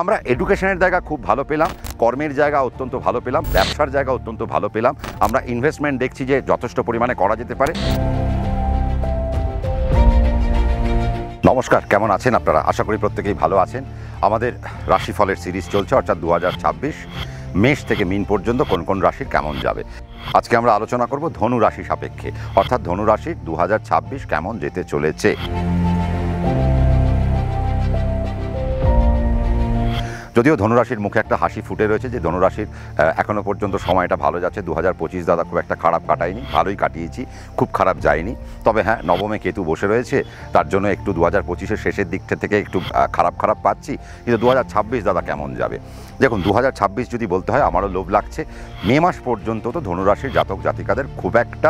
আমরা এডুকেশনের জায়গা খুব ভালো পেলাম, কর্মের জায়গা অত্যন্ত ভালো পেলাম, ব্যবসার জায়গা অত্যন্ত ভালো পেলাম। আমরা ইনভেস্টমেন্ট দেখছি যে যথেষ্ট পরিমাণে করা যেতে পারে। নমস্কার, কেমন আছেন আপনারা? আশা করি প্রত্যেকেই ভালো আছেন। আমাদের রাশিফলের সিরিজ চলছে, অর্থাৎ 2026 মেষ থেকে মীন পর্যন্ত কোন কোন রাশির কেমন যাবে। আজকে আমরা আলোচনা করব ধনু রাশি সাপেক্ষে, অর্থাৎ ধনু রাশির 2026 কেমন যেতে চলেছে। যদিও ধনুরাশির মুখে একটা হাসি ফুটে রয়েছে যে ধনুরাশির এখনও পর্যন্ত সময়টা ভালো যাচ্ছে। 2025 দাদা খুব একটা খারাপ কাটায়নি, ভালোই কাটিয়েছি, খুব খারাপ যায়নি। তবে হ্যাঁ, নবমে কেতু বসে রয়েছে, তার জন্য একটু 2025-এর শেষের দিক থেকে একটু খারাপ পাচ্ছি। কিন্তু 2026 দাদা কেমন যাবে? দেখুন, 2026 যদি বলতে হয়, আমারও লোভ লাগছে। মে মাস পর্যন্ত তো ধনুরাশির জাতক জাতিকাদের খুব একটা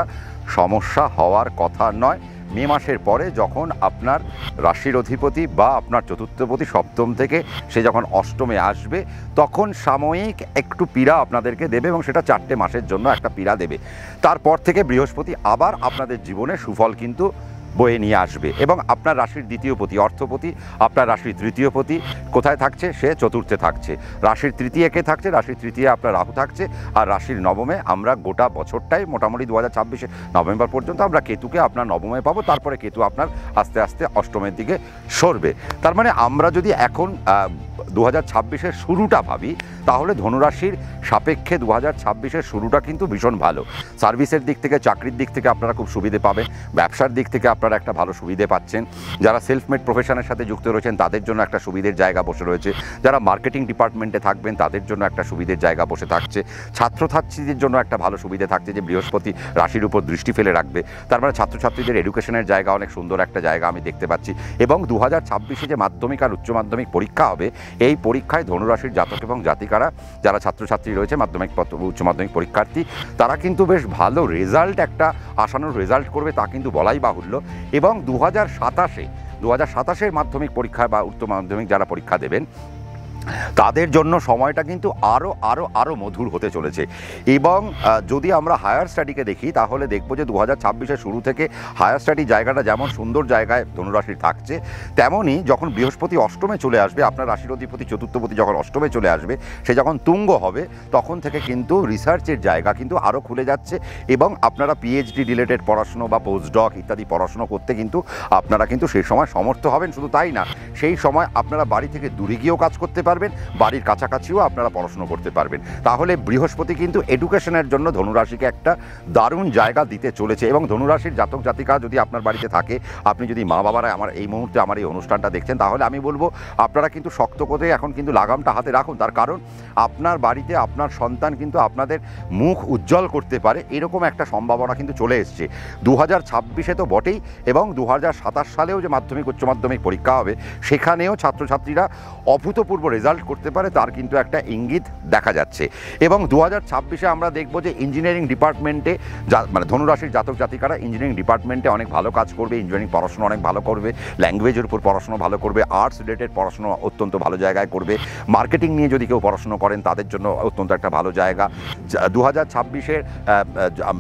সমস্যা হওয়ার কথা নয়। মে মাসের পরে যখন আপনার রাশির অধিপতি বা আপনার চতুর্থপতি সপ্তম থেকে সে যখন অষ্টমে আসবে, তখন সাময়িক একটু পীড়া আপনাদেরকে দেবে, এবং সেটা 4টে মাসের জন্য একটা পীড়া দেবে। তারপর থেকে বৃহস্পতি আবার আপনাদের জীবনে সুফল কিন্তু বয়ে নিয়ে আসবে। এবং আপনার রাশির দ্বিতীয়পতি অর্থপতি, আপনার রাশির তৃতীয়পতি কোথায় থাকছে? সে চতুর্থে থাকছে। রাশির তৃতীয় কে থাকছে? রাশির তৃতীয় আপনার রাহু থাকছে। আর রাশির নবমে আমরা গোটা বছরটাই মোটামুটি 2026 নভেম্বর পর্যন্ত আমরা কেতুকে আপনার নবমে পাবো। তারপরে কেতু আপনার আস্তে আস্তে অষ্টমের দিকে সরবে। তার মানে আমরা যদি এখন 2026-এর শুরুটা ভাবি, তাহলে ধনুরাশির সাপেক্ষে 2026-এর শুরুটা কিন্তু ভীষণ ভালো। সার্ভিসের দিক থেকে, চাকরির দিক থেকে আপনারা খুব সুবিধে পাবেন। ব্যবসার দিক থেকে আপনারা একটা ভালো সুবিধে পাচ্ছেন। যারা সেলফ মেড প্রফেশনের সাথে যুক্ত রয়েছেন তাদের জন্য একটা সুবিধের জায়গা বসে রয়েছে। যারা মার্কেটিং ডিপার্টমেন্টে থাকবেন তাদের জন্য একটা সুবিধের জায়গা বসে থাকছে। ছাত্রছাত্রীদের জন্য একটা ভালো সুবিধে থাকছে যে বৃহস্পতি রাশির উপর দৃষ্টি ফেলে রাখবে। তার মানে ছাত্রছাত্রীদের এডুকেশনের জায়গা অনেক সুন্দর একটা জায়গা আমি দেখতে পাচ্ছি। এবং 2026-এ যে মাধ্যমিক আর উচ্চ মাধ্যমিক পরীক্ষা হবে, এই পরীক্ষায় ধনুরাশির জাতক এবং জাতিকারা যারা ছাত্রছাত্রী রয়েছে, মাধ্যমিক উচ্চ মাধ্যমিক পরীক্ষার্থী, তারা কিন্তু বেশ ভালো রেজাল্ট, একটা আশানুর রেজাল্ট করবে, তা কিন্তু বলাই বাহুল্য। এবং 2027-এর মাধ্যমিক পরীক্ষা বা উচ্চ মাধ্যমিক যারা পরীক্ষা দেবেন, তাদের জন্য সময়টা কিন্তু আরও মধুর হতে চলেছে। এবং যদি আমরা হায়ার স্টাডিকে দেখি, তাহলে দেখব যে 2026-এর শুরু থেকে হায়ার স্টাডি জায়গাটা যেমন সুন্দর জায়গায় ধনুরাশির থাকছে, তেমনই যখন বৃহস্পতি অষ্টমে চলে আসবে, আপনার রাশির অধিপতি চতুর্থপতি যখন অষ্টমে চলে আসবে, সে যখন তুঙ্গ হবে, তখন থেকে কিন্তু রিসার্চের জায়গা কিন্তু আরও খুলে যাচ্ছে। এবং আপনারা পিএইচডি রিলেটেড পড়াশুনো বা পোস্টডক ইত্যাদি পড়াশুনো করতে কিন্তু আপনারা কিন্তু সেই সময় সমর্থ হবেন। শুধু তাই না, সেই সময় আপনারা বাড়ি থেকে দূরে গিয়েও কাজ করতে পারবেন, বাড়ির কাছাকাছিও আপনারা পড়াশোনা করতে পারবেন। তাহলে বৃহস্পতি কিন্তু এডুকেশনের জন্য ধনুরাশিকে একটা দারুণ জায়গা দিতে চলেছে। এবং ধনুরাশির জাতক জাতিকা যদি আপনার বাড়িতে থাকে, আপনি যদি মা বাবারা আমার এই মুহূর্তে আমার এই অনুষ্ঠানটা দেখছেন, তাহলে আমি বলবো আপনারা কিন্তু শক্ত করে এখন কিন্তু লাগামটা হাতে রাখুন। তার কারণ আপনার বাড়িতে আপনার সন্তান কিন্তু আপনাদের মুখ উজ্জ্বল করতে পারে, এরকম একটা সম্ভাবনা কিন্তু চলে এসছে। 2026-এ তো বটেই, এবং 2027 সালেও যে মাধ্যমিক উচ্চ মাধ্যমিক পরীক্ষা হবে, সেখানেও ছাত্রছাত্রীরা অভূতপূর্ব রেজাল্ট করতে পারে, তার কিন্তু একটা ইঙ্গিত দেখা যাচ্ছে। এবং 2026-এ আমরা দেখব যে ইঞ্জিনিয়ারিং ডিপার্টমেন্টে মানে ধনুরাশির জাতক জাতিকারা ইঞ্জিনিয়ারিং ডিপার্টমেন্টে অনেক ভালো কাজ করবে, ইঞ্জিনিয়ারিং পড়াশোনা অনেক ভালো করবে, ল্যাঙ্গুয়েজের উপর পড়াশোনা ভালো করবে, আর্টস রিলেটেড পড়াশোনা অত্যন্ত ভালো জায়গায় করবে, মার্কেটিং নিয়ে যদি কেউ পড়াশোনা করেন তাদের জন্য অত্যন্ত একটা ভালো জায়গা। 2026-এর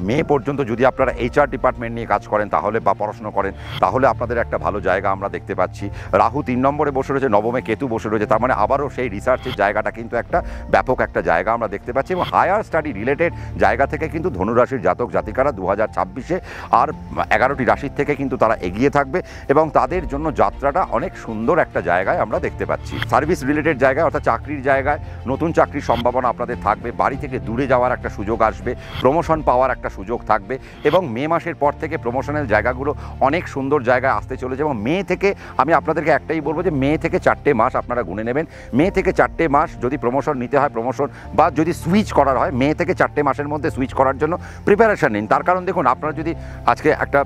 মে পর্যন্ত যদি আপনারা এইচআর ডিপার্টমেন্ট নিয়ে কাজ করেন তাহলে বা পড়াশোনা করেন, তাহলে আপনাদের একটা ভালো জায়গা আমরা দেখতে পাচ্ছি। রাহু 3 নম্বরে বসে রয়েছে, নবমে কেতু বসে রয়েছে, তার মানে আবারও সেই রিসার্চের জায়গাটা কিন্তু একটা ব্যাপক একটা জায়গা আমরা দেখতে পাচ্ছি। এবং হায়ার স্টাডি রিলেটেড জায়গা থেকে কিন্তু ধনুরাশির জাতক জাতিকারা 2026-এ আর 11টি রাশির থেকে কিন্তু তারা এগিয়ে থাকবে, এবং তাদের জন্য যাত্রাটা অনেক সুন্দর একটা জায়গায় আমরা দেখতে পাচ্ছি। সার্ভিস রিলেটেড জায়গায়, অর্থাৎ চাকরির জায়গায় নতুন চাকরির সম্ভাবনা আপনাদের থাকবে, বাড়ি থেকে দূরে যাওয়ার একটা সুযোগ আসবে, প্রমোশন পাওয়ার একটা সুযোগ থাকবে। এবং মে মাসের পর থেকে প্রমোশনের জায়গাগুলো অনেক সুন্দর জায়গায় আসতে চলেছে। এবং মে থেকে আমি আপনাদেরকে একটাই বলবো যে মে থেকে 4টে মাস আপনারা গুনে নেবেন। মে থেকে 4টে মাস যদি প্রমোশন নিতে হয়, প্রমোশন বা যদি সুইচ করার হয়, মে থেকে 4টে মাসের মধ্যে সুইচ করার জন্য প্রিপারেশন নিন। তার কারণ দেখুন, আপনারা যদি আজকে একটা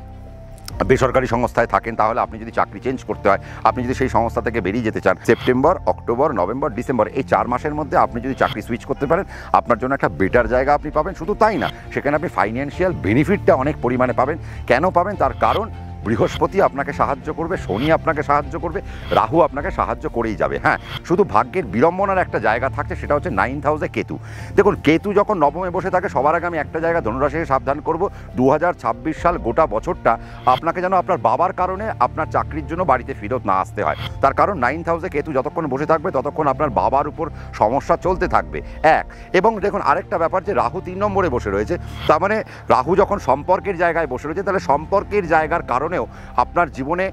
বেসরকারি সংস্থায় থাকেন, তাহলে আপনি যদি চাকরি চেঞ্জ করতে হয়, আপনি যদি সেই সংস্থা থেকে বেরিয়ে যেতে চান, সেপ্টেম্বর, অক্টোবর, নভেম্বর, ডিসেম্বর এই 4 মাসের মধ্যে আপনি যদি চাকরি সুইচ করতে পারেন, আপনার জন্য একটা বেটার জায়গা আপনি পাবেন। শুধু তাই না, সেখানে আপনি ফাইন্যান্সিয়াল বেনিফিটটা অনেক পরিমাণে পাবেন। কেন পাবেন? তার কারণ বৃহস্পতি আপনাকে সাহায্য করবে, শনি আপনাকে সাহায্য করবে, রাহু আপনাকে সাহায্য করেই যাবে। হ্যাঁ, শুধু ভাগ্যের বিড়ম্বনার একটা জায়গা থাকছে, সেটা হচ্ছে 9th হাউসে কেতু। দেখুন, কেতু যখন নবমে বসে থাকে, সবার আগে আমি একটা জায়গা ধনুরাশিকে সাবধান করব, 2026 সাল গোটা বছরটা আপনাকে যেন আপনার বাবার কারণে আপনার চাকরির জন্য বাড়িতে ফেরত না আসতে হয়। তার কারণ 9th হাউসে কেতু যতক্ষণ বসে থাকবে ততক্ষণ আপনার বাবার উপর সমস্যা চলতে থাকবে, এক। এবং দেখুন আরেকটা ব্যাপার, যে রাহু 3 নম্বরে বসে রয়েছে, তার মানে রাহু যখন সম্পর্কের জায়গায় বসে রয়েছে, তাহলে সম্পর্কের জায়গার কারণেও আপনার জীবনে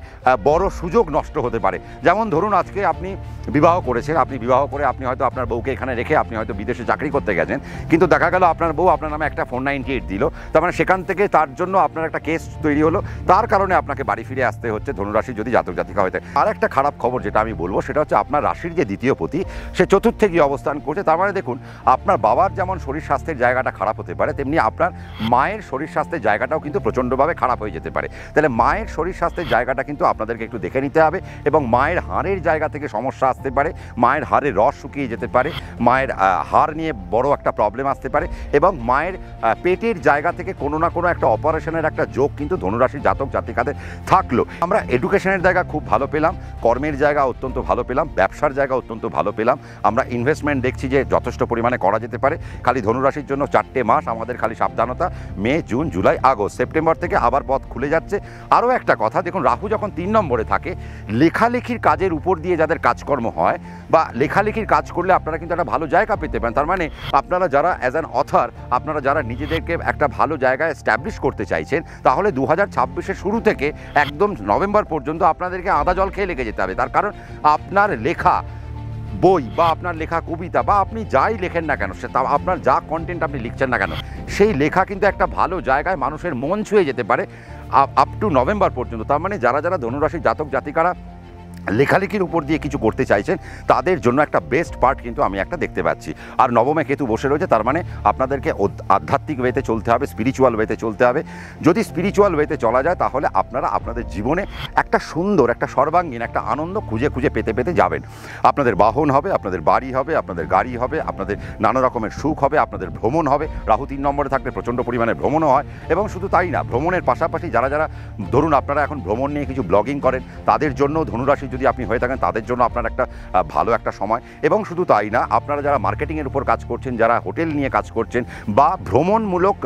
বড় সুযোগ নষ্ট হতে পারে। যেমন ধরুন, আজকে আপনি বিবাহ করেছেন, আপনি বিবাহ করে আপনি হয়তো আপনার বউকে এখানে রেখে আপনি হয়তো বিদেশে চাকরি করতে গেছেন, কিন্তু দেখা গেল আপনার বউ আপনার নামে একটা 498 দিল, তার মানে সেখান থেকে তার জন্য আপনার একটা কেস তৈরি হলো, তার কারণে আপনাকে বাড়ি ফিরে আসতে হচ্ছে ধনুরাশি যদি জাতক জাতিকা হয়ে থাকে। আর একটা খারাপ খবর যেটা আমি বলবো, সেটা হচ্ছে আপনার রাশির যে দ্বিতীয় পতি, সে চতুর্থে গিয়ে অবস্থান করছে। তার মানে দেখুন, আপনার বাবার যেমন শরীর স্বাস্থ্যের জায়গাটা খারাপ হতে পারে, তেমনি আপনার মায়ের শরীর স্বাস্থ্যের জায়গাটাও কিন্তু প্রচণ্ডভাবে খারাপ হয়ে যেতে পারে। তাহলে মায়ের শরীর স্বাস্থ্যের জায়গাটা কিন্তু আপনাদেরকে একটু দেখে নিতে হবে, এবং মায়ের হাড়ের জায়গা থেকে সমস্যা আসতে পারে, মায়ের হাড়ের রস শুকিয়ে যেতে পারে, মায়ের হাড় নিয়ে বড় একটা প্রবলেম আসতে পারে, এবং মায়ের পেটের জায়গা থেকে কোনো না কোনো একটা অপারেশনের একটা যোগ কিন্তু ধনুরাশির জাতক জাতিকাদের থাকলো। আমরা এডুকেশনের জায়গা খুব ভালো পেলাম, কর্মের জায়গা অত্যন্ত ভালো পেলাম, ব্যবসার জায়গা অত্যন্ত ভালো পেলাম, আমরা ইনভেস্টমেন্ট দেখছি যে যথেষ্ট পরিমাণে করা যেতে পারে। খালি ধনুরাশির জন্য 4টে মাস আমাদের খালি সাবধানতা, মে, জুন, জুলাই, আগস্ট, সেপ্টেম্বর থেকে আবার পথ খুলে যাচ্ছে। আরও একটা কথা, দেখুন রাহু যখন 3 নম্বরে থাকে, লেখালেখির কাজের উপর দিয়ে যাদের কাজকর্ম হয় বা লেখালেখির কাজ করলে আপনারা কিন্তু একটা ভালো জায়গা পেতে পারেন। তার মানে আপনারা যারা অ্যাজ অ্যান অথর, আপনারা যারা নিজেদেরকে একটা ভালো জায়গায় এস্টাবলিশ করতে চাইছেন, তাহলে 2026-এর শুরু থেকে একদম নভেম্বর পর্যন্ত আপনাদেরকে আদা জল খেয়ে লেগে যেতে হবে। তার কারণ আপনার লেখা বই বা আপনার লেখা কবিতা বা আপনি যাই লেখেন না কেন, সে তা আপনার যা কন্টেন্ট আপনি লিখছেন না কেন, সেই লেখা কিন্তু একটা ভালো জায়গায় মানুষের মন ছুঁয়ে যেতে পারে আপ টু নভেম্বর পর্যন্ত। তার মানে যারা যারা ধনুরাশির জাতক জাতিকারা লেখালেখির উপর দিয়ে কিছু করতে চাইছেন, তাদের জন্য একটা বেস্ট পার্ট কিন্তু আমি একটা দেখতে পাচ্ছি। আর নবমে কেতু বসে রয়েছে, তার মানে আপনাদেরকে আধ্যাত্মিক ওয়েতে চলতে হবে, স্পিরিচুয়াল ওয়েতে চলতে হবে। যদি স্পিরিচুয়াল ওয়েতে চলা যায়, তাহলে আপনারা আপনাদের জীবনে একটা সুন্দর, একটা সর্বাঙ্গীন, একটা আনন্দ খুঁজে খুঁজে পেতে পেতে যাবেন। আপনাদের বাহন হবে, আপনাদের বাড়ি হবে, আপনাদের গাড়ি হবে, আপনাদের নানা রকমের সুখ হবে, আপনাদের ভ্রমণ হবে। রাহু 3 নম্বরে থাকলে প্রচণ্ড পরিমাণে ভ্রমণও হয়। এবং শুধু তাই না, ভ্রমণের পাশাপাশি যারা যারা ধরুন আপনারা এখন ভ্রমণ নিয়ে কিছু ব্লগিং করেন, তাদের জন্য ধনুরাশি যদি আপনি হয়ে থাকেন, তাদের জন্য আপনার একটা ভালো একটা সময়। এবং শুধু তাই না, আপনারা যারা মার্কেটিংয়ের উপর কাজ করছেন, যারা হোটেল নিয়ে কাজ করছেন, বা ভ্রমণমূলক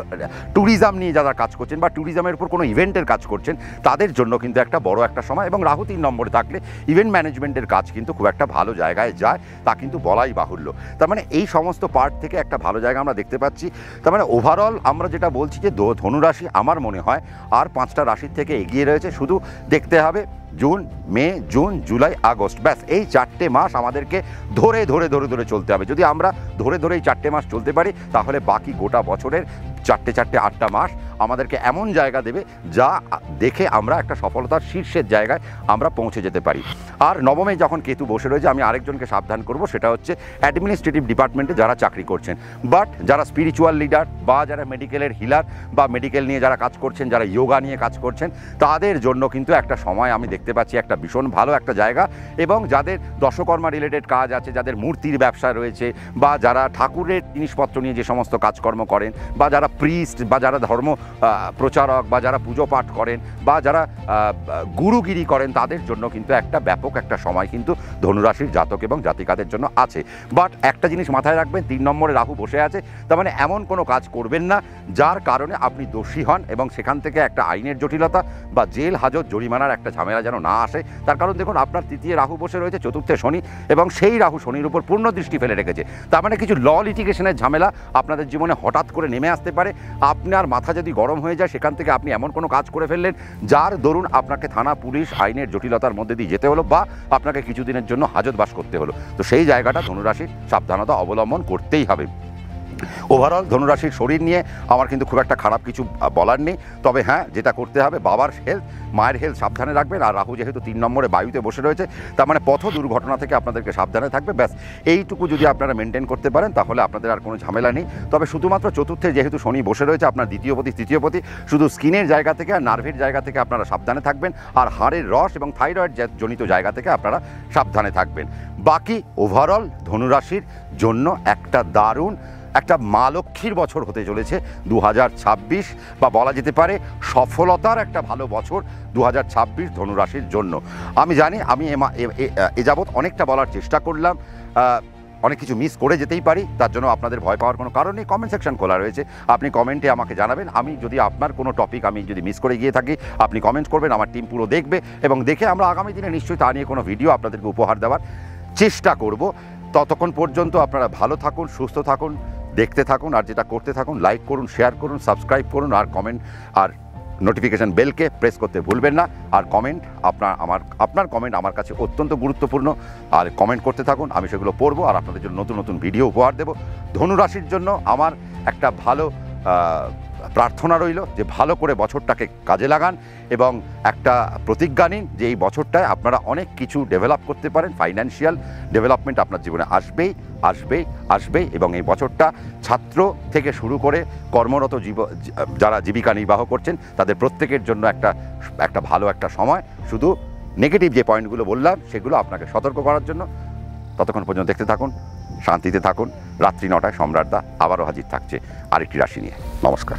ট্যুরিজম নিয়ে যারা কাজ করছেন, বা ট্যুরিজমের উপর কোনো ইভেন্টের কাজ করছেন, তাদের জন্য কিন্তু একটা বড় একটা সময়। এবং রাহু 3 নম্বরে থাকলে ইভেন্ট ম্যানেজমেন্টের কাজ কিন্তু খুব একটা ভালো জায়গায় যায়, তা কিন্তু বলাই বাহুল্য। তার মানে এই সমস্ত পার্ট থেকে একটা ভালো জায়গা আমরা দেখতে পাচ্ছি। তার মানে ওভারঅল আমরা যেটা বলছি যে ধনুরাশি আমার মনে হয় আর 5টা রাশির থেকে এগিয়ে রয়েছে। শুধু দেখতে হবে জুন, মে, জুন, জুলাই, আগস্ট, ব্যাস এই 4টে মাস আমাদেরকে ধরে ধরে ধরে ধরে চলতে হবে। যদি আমরা ধরে ধরে এই 4টে মাস চলতে পারি, তাহলে বাকি গোটা বছরের 8টা মাস আমাদেরকে এমন জায়গা দেবে যা দেখে আমরা একটা সফলতার শীর্ষের জায়গায় আমরা পৌঁছে যেতে পারি। আর নবমে যখন কেতু বসে রয়েছে, আমি আরেকজনকে সাবধান করব, সেটা হচ্ছে অ্যাডমিনিস্ট্রেটিভ ডিপার্টমেন্টে যারা চাকরি করছেন, বাট যারা স্পিরিচুয়াল লিডার বা যারা মেডিকেলের হিলার বা মেডিকেল নিয়ে যারা কাজ করছেন, যারা যোগা নিয়ে কাজ করছেন, তাদের জন্য কিন্তু একটা সময় আমি দেখতে পাচ্ছি একটা ভীষণ ভালো একটা জায়গা। এবং যাদের দশকর্মা রিলেটেড কাজ আছে, যাদের মূর্তির ব্যবসা রয়েছে, বা যারা ঠাকুরের জিনিসপত্র নিয়ে যে সমস্ত কাজকর্ম করেন, বা যারা প্রিস্ট বা যারা ধর্ম প্রচারক বা যারা পুজো পাঠ করেন বা যারা গুরুগিরি করেন, তাদের জন্য কিন্তু একটা ব্যাপক একটা সময় কিন্তু ধনুরাশির জাতক এবং জাতিকাদের জন্য আছে। বাট একটা জিনিস মাথায় রাখবেন, 3 নম্বরে রাহু বসে আছে, তার মানে এমন কোনো কাজ করবেন না যার কারণে আপনি দোষী হন এবং সেখান থেকে একটা আইনের জটিলতা বা জেল হাজত জরিমানার একটা ঝামেলা যেন না আসে। তার কারণ দেখুন, আপনার 3য় রাহু বসে রয়েছে, 4র্থে শনি, এবং সেই রাহু শনির উপর পূর্ণ দৃষ্টি ফেলে রেখেছে। তার মানে কিছু ল লিটিগেশনের ঝামেলা আপনাদের জীবনে হঠাৎ করে নেমে আসতে পারে। আপনার মাথা যদি গরম হয়ে যায়, সেখান থেকে আপনি এমন কোনো কাজ করে ফেললেন যার দরুন আপনাকে থানা, পুলিশ, আইনের জটিলতার মধ্যে দিয়ে যেতে হলো, বা আপনাকে কিছুদিনের জন্য হাজতবাস করতে হলো। তো সেই জায়গাটা ধনুরাশির সাবধানতা অবলম্বন করতেই হবে। ওভারঅল ধনুরাশির শরীর নিয়ে আমার কিন্তু খুব একটা খারাপ কিছু বলার নেই। তবে হ্যাঁ, যেটা করতে হবে, বাবার হেলথ, মায়ের হেলথ সাবধানে রাখবেন। আর রাহু যেহেতু 3 নম্বরে বায়ুতে বসে রয়েছে, তার মানে পথ দুর্ঘটনা থেকে আপনাদেরকে সাবধানে থাকবে। ব্যাস এইটুকু যদি আপনারা মেনটেন করতে পারেন, তাহলে আপনাদের আর কোনো ঝামেলা নেই। তবে শুধুমাত্র 4র্থে যেহেতু শনি বসে রয়েছে, আপনার দ্বিতীয়পতি, তৃতীয়পতি, শুধু স্কিনের জায়গা থেকে আর নার্ভের জায়গা থেকে আপনারা সাবধানে থাকবেন। আর হাড়ের রস এবং থাইরয়েড জনিত জায়গা থেকে আপনারা সাবধানে থাকবেন। বাকি ওভারঅল ধনুরাশির জন্য একটা দারুণ একটা মা লক্ষ্মীর বছর হতে চলেছে 2026, বা বলা যেতে পারে সফলতার একটা ভালো বছর 2026 ধনুরাশির জন্য। আমি জানি আমি এ যাবৎ অনেকটা বলার চেষ্টা করলাম, অনেক কিছু মিস করে যেতেই পারি, তার জন্য আপনাদের ভয় পাওয়ার কোনো কারণ নেই। কমেন্ট সেকশন খোলা রয়েছে, আপনি কমেন্টে আমাকে জানাবেন। আমি যদি আপনার কোনো টপিক আমি যদি মিস করে গিয়ে থাকি, আপনি কমেন্ট করবেন, আমার টিম পুরো দেখবে এবং দেখে আমরা আগামী দিনে নিশ্চয়ই তা নিয়ে কোনো ভিডিও আপনাদেরকে উপহার দেওয়ার চেষ্টা করব। ততক্ষণ পর্যন্ত আপনারা ভালো থাকুন, সুস্থ থাকুন, দেখতে থাকুন, আর যেটা করতে থাকুন, লাইক করুন, শেয়ার করুন, সাবস্ক্রাইব করুন, আর কমেন্ট আর নোটিফিকেশান বেলকে প্রেস করতে ভুলবেন না। আর কমেন্ট আপনার কমেন্ট আমার কাছে অত্যন্ত গুরুত্বপূর্ণ, আর কমেন্ট করতে থাকুন, আমি সেগুলো পড়বো আর আপনাদের জন্য নতুন নতুন ভিডিও উপহার দেব। ধনুরাশির জন্য আমার একটা ভালো প্রার্থনা রইল যে ভালো করে বছরটাকে কাজে লাগান এবং একটা প্রতিজ্ঞা নিন যে এই বছরটায় আপনারা অনেক কিছু ডেভেলপ করতে পারেন। ফাইন্যান্সিয়াল ডেভেলপমেন্ট আপনার জীবনে আসবেই আসবেই আসবেই, এবং এই বছরটা ছাত্র থেকে শুরু করে কর্মরত যারা জীবিকা নির্বাহ করছেন তাদের প্রত্যেকের জন্য একটা ভালো একটা সময়। শুধু নেগেটিভ যে পয়েন্টগুলো বললাম সেগুলো আপনাকে সতর্ক করার জন্য। ততক্ষণ পর্যন্ত দেখতে থাকুন, শান্তিতে থাকুন। রাত্রি 9টায় সম্রাটদা আবারও হাজির থাকছে আরেকটি রাশি নিয়ে। নমস্কার।